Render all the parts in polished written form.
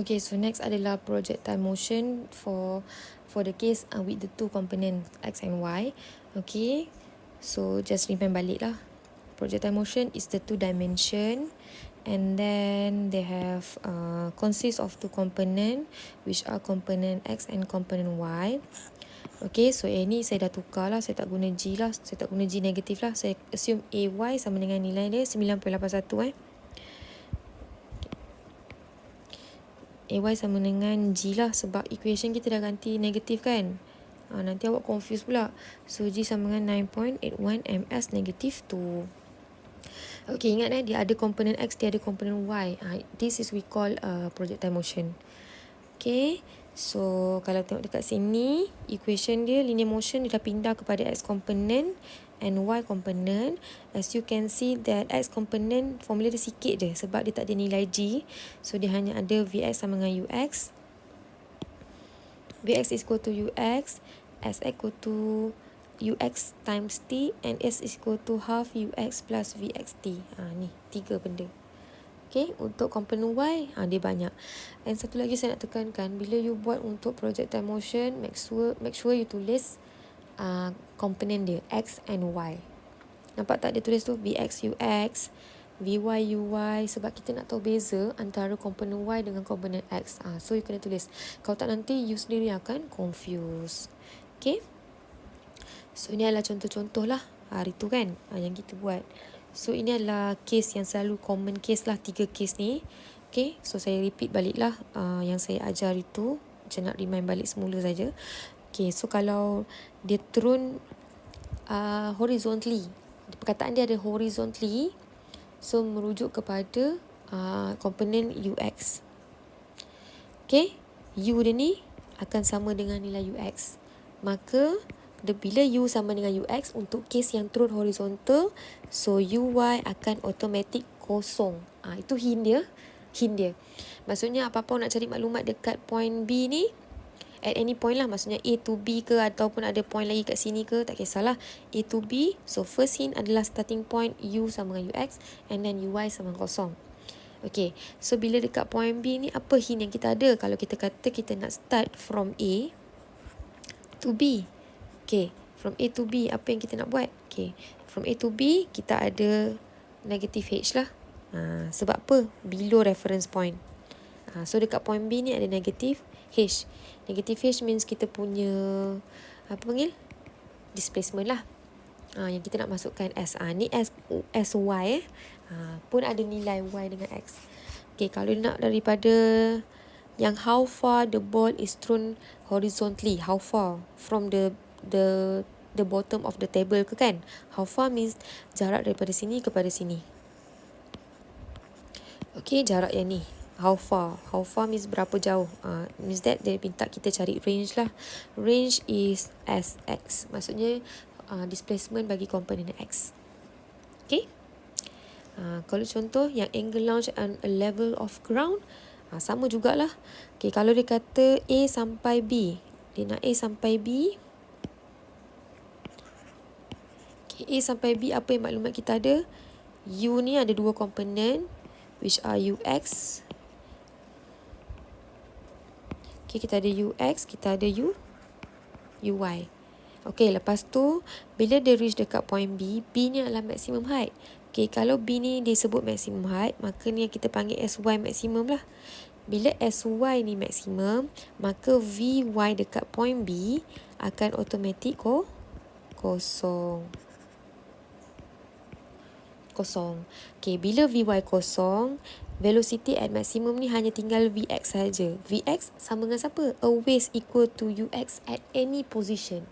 Okay, so next adalah projectile motion for the case with the two components x and y. Okay, so just remember balik lah. Projectile motion is the two dimension, and then they have consists of two component, which are component x and component y. Okay, so ni saya dah tukar lah, saya tak guna G lah, saya tak guna G negatif lah. Saya assume AY sama dengan nilai dia 9.81 AY sama dengan G lah, sebab equation kita dah ganti negatif kan. Nanti awak confuse pula. So G sama dengan 9.81 ms negatif 2. Okay, ingat dia ada komponen X, dia ada komponen Y. This is we call projectile motion. Okay, so kalau tengok dekat sini, equation dia, linear motion dia dah pindah kepada X component and Y component. As you can see that X component formula dia sikit je sebab dia tak ada nilai G. So dia hanya ada Vx sama dengan Ux. Vx is equal to Ux, S equal to Ux times T, and S is equal to half Ux plus Vxt. Ni 3 benda. Okay, untuk komponen Y, dia banyak. And satu lagi saya nak tekankan, bila you buat untuk projectile motion, make sure you tulis komponen dia, X and Y. Nampak tak dia tulis tu, Vx Ux, Vy Uy, sebab kita nak tahu beza antara komponen Y dengan komponen X. So you kena tulis. Kalau tak nanti you sendiri akan confuse. Okay. So ini adalah contoh-contoh lah hari tu kan, yang kita buat. So ini adalah case yang selalu common case lah, 3 case ni. Okay, so saya repeat balik lah yang saya ajar itu. Macam nak remind balik semula saja. Okay, so kalau dia turun horizontally, perkataan dia ada horizontally, so merujuk kepada komponen Ux. Okay, U dia ni akan sama dengan nilai Ux. Maka bila U sama dengan Ux untuk case yang turun horizontal, so Uy akan automatic kosong. Itu hint dia. Maksudnya apa-apa nak cari maklumat dekat point B ni, at any point lah, maksudnya A to B ke ataupun ada point lagi kat sini ke, tak kisahlah, A to B. So first hint adalah starting point U sama dengan Ux, and then Uy sama dengan kosong. Okay, so bila dekat point B ni, apa hint yang kita ada kalau kita kata kita nak start from A to B? Okay, from A to B, apa yang kita nak buat? Okay, from A to B, kita ada negative H lah. Sebab apa? Below reference point. So dekat point B ni ada negative H. Negative H means kita punya, apa panggil? Displacement lah. Yang kita nak masukkan S. Ni SY pun ada nilai Y dengan X. Okay, kalau nak daripada yang how far the ball is thrown horizontally, how far from the bottom of the table ke kan? How far means jarak daripada sini kepada sini. Okay, jarak yang ni, how far means berapa jauh. Means that dia minta kita cari range lah. Range is Sx, maksudnya displacement bagi komponen X. Okay, kalau contoh yang angle launch on a level of ground, sama jugalah. Okay, kalau dia kata A sampai B, dia nak A sampai B. A sampai B, apa yang maklumat kita ada? U ni ada 2 komponen, which are Ux. Okay, kita ada Ux, kita ada Uy. Okay, lepas tu, bila dia reach dekat point B, B ni adalah maximum height. Okay, kalau B ni disebut maximum height, maka ni yang kita panggil SY maximum lah. Bila SY ni maximum, maka Vy dekat point B akan automatic kosong. Okay, bila Vy kosong, velocity at maximum ni hanya tinggal Vx saja. Vx sama dengan siapa? A waist equal to Ux at any position.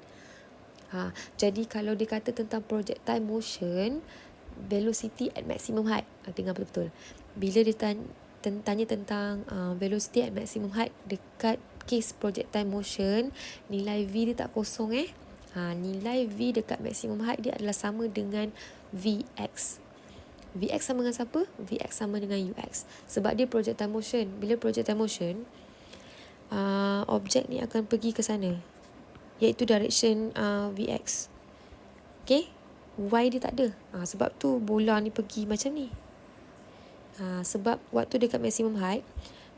Jadi kalau dia kata tentang projectile motion, velocity at maximum height, dengar betul-betul. Bila dia tanya tentang velocity at maximum height dekat case projectile motion, nilai V dia tak kosong nilai V dekat maximum height dia adalah sama dengan Vx. Vx sama dengan siapa? Vx sama dengan Ux. Sebab dia projectile motion. Bila projectile motion, objek ni akan pergi ke sana, iaitu direction Vx. Okay, Y dia tak ada. Sebab tu bola ni pergi macam ni. Sebab waktu dekat maximum height,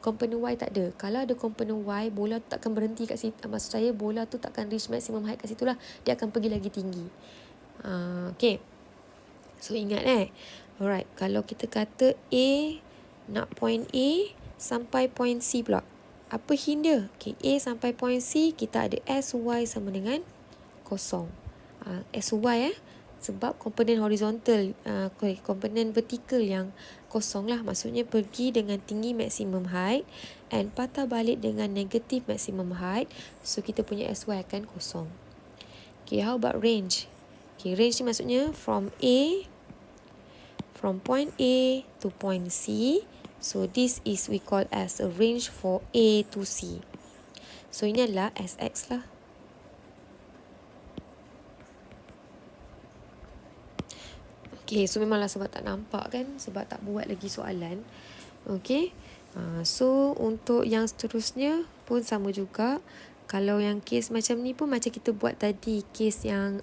Komponen Y tak ada. Kalau ada komponen Y, bola tu takkan berhenti kat situ. Maksud saya, bola tu takkan reach maximum height kat situ lah. Dia akan pergi lagi tinggi. Okay. So, ingat Alright. Kalau kita kata A nak point A sampai point C pula. Apa hint dia? Okay. A sampai point C, kita ada SY sama dengan kosong. SY sebab komponen horizontal, komponen vertikal yang kosong lah. Maksudnya pergi dengan tinggi maximum height and patah balik dengan negatif maximum height. So, kita punya SY akan kosong. Okay, how about range? Okay, range ni maksudnya from point A to point C. So, this is we call as a range for A to C. So, ini adalah SX lah. Okay, so memanglah sebab tak nampak kan, sebab tak buat lagi soalan. Okay, so untuk yang seterusnya pun sama juga. Kalau yang case macam ni pun macam kita buat tadi, case yang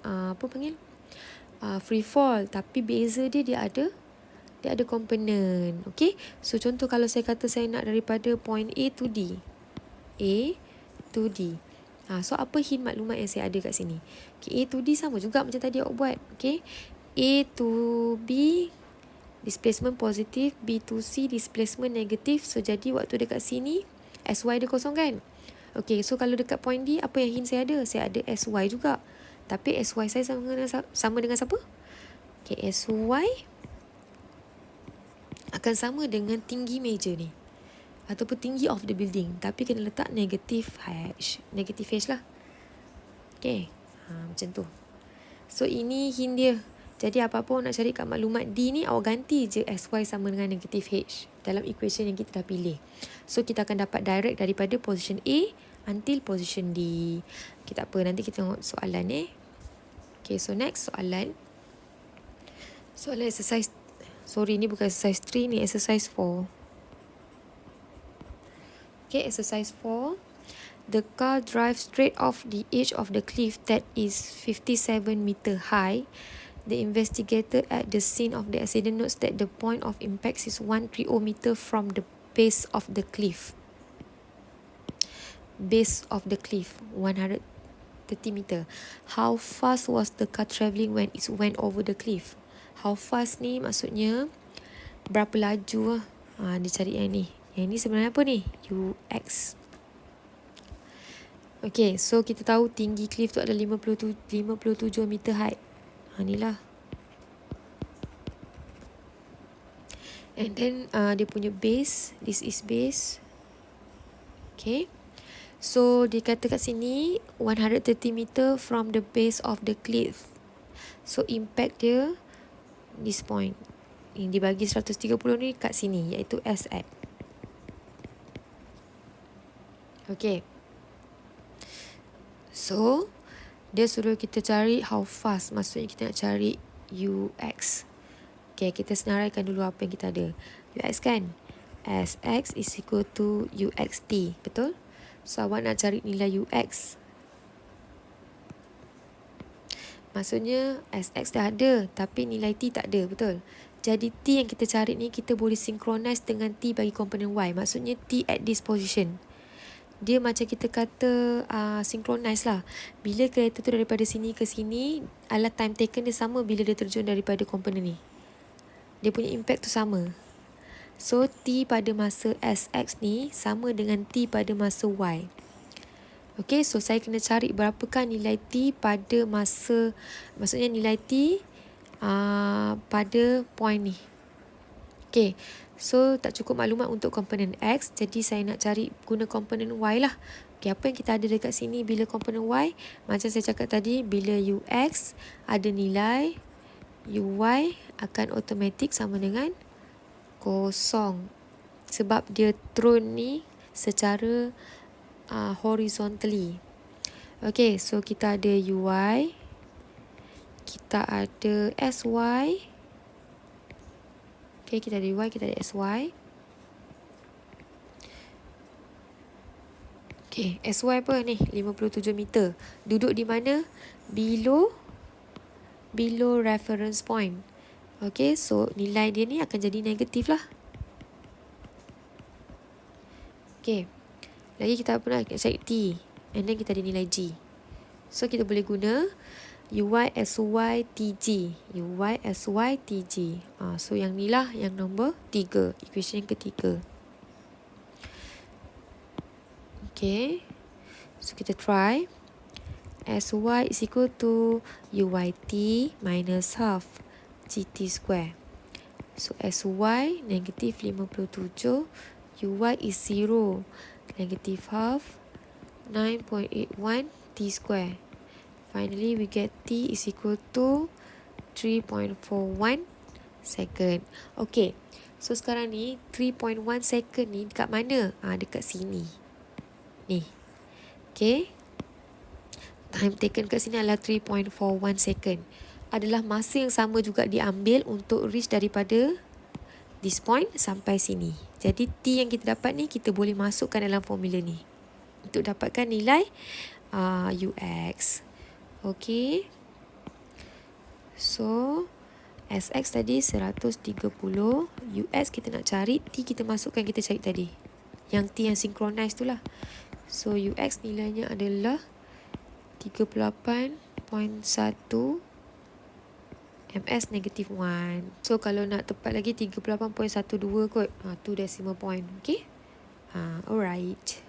free fall, tapi beza dia ada komponen. Okay, so contoh kalau saya kata saya nak daripada point A to D. So apa hint maklumat yang saya ada kat sini? Okay, A to D sama juga macam tadi awak buat. Okay, A to B displacement positif, B to C displacement negatif. So jadi waktu dekat sini SY dia kosong kan. Okay, so kalau dekat point D, apa yang hint saya ada? Saya ada SY juga. Tapi SY saya sama dengan siapa? Okay, SY akan sama dengan tinggi meja ni, ataupun tinggi of the building. Tapi kena letak negatif H lah. Okay, macam tu. So ini hint dia. Jadi apa-apa nak cari kat maklumat D ni, awak ganti je SY sama dengan negatif H dalam equation yang kita dah pilih. So kita akan dapat direct daripada position A until position D. Okay, tak apa, nanti kita tengok soalan Okay, so next soalan. Soalan exercise, sorry ni bukan exercise 3, ni exercise 4. Okay, exercise 4. The car drives straight off the edge of the cliff that is 57 meter high. The investigator at the scene of the accident notes that the point of impact is 130 meter from the base of the cliff. Base of the cliff, 130 meter. How fast was the car travelling when it went over the cliff? How fast ni maksudnya berapa laju lah. Dia cari yang ni. Yang ni sebenarnya apa ni? UX. Okay, so kita tahu tinggi cliff tu ada 57 meter height. Ni lah. And then dia punya base, this is base. Okay. So dia kata kat sini 130 meter from the base of the cliff. So impact dia this point. Yang dibagi 130 ni kat sini, iaitu SX. Okay. So dia suruh kita cari how fast. Maksudnya kita nak cari UX. Okay, kita senaraikan dulu apa yang kita ada. UX kan? SX is equal to UXT. Betul? So awak nak cari nilai UX. Maksudnya SX dah ada, tapi nilai T tak ada. Betul? Jadi T yang kita cari ni, kita boleh synchronize dengan T bagi komponen Y. Maksudnya T at this position. Dia macam kita kata synchronize lah. Bila kereta tu daripada sini ke sini, alat time taken dia sama bila dia terjun daripada komponen ni. Dia punya impact tu sama. So T pada masa SX ni sama dengan T pada masa Y. Okay, so saya kena cari berapakah nilai T pada masa, maksudnya nilai T pada point ni. Okay, so tak cukup maklumat untuk komponen X, jadi saya nak cari guna komponen Y lah. Okay, apa yang kita ada dekat sini bila komponen Y? Macam saya cakap tadi, bila UX ada nilai, UY akan automatik sama dengan kosong. Sebab dia turun ni secara horizontally. Okay, so kita ada UY, kita ada SY. Okay, kita ada UY, kita ada SY. Okay, SY apa ni? 57 meter. Duduk di mana? Below reference point. Okay, so nilai dia ni akan jadi negatif lah. Okay. Lagi kita apa nak cari T. And then kita ada nilai G. So kita boleh guna UY, SY, TG. UY, SY, TG. So yang ni lah yang nombor 3. Equation yang ketiga. Okay. So kita try. SY is equal to UYT minus half GT square. So SY negatif 57. UY is 0. Negative half 9.81 T square. Finally, we get T is equal to 3.41 second. Okay. So, sekarang ni 3.1 second ni dekat mana? Dekat sini. Ni. Okay. Time taken kat sini adalah 3.41 second. Adalah masa yang sama juga diambil untuk reach daripada this point sampai sini. Jadi, T yang kita dapat ni, kita boleh masukkan dalam formula ni. Untuk dapatkan nilai UX. Okay. So, SX tadi 130. UX kita nak cari. T kita masukkan kita cari tadi. Yang T yang synchronize tu lah. So, UX nilainya adalah 38.1 MS negative 1. So, kalau nak tepat lagi 38.12 kot. 2 decimal point. Okay. Alright.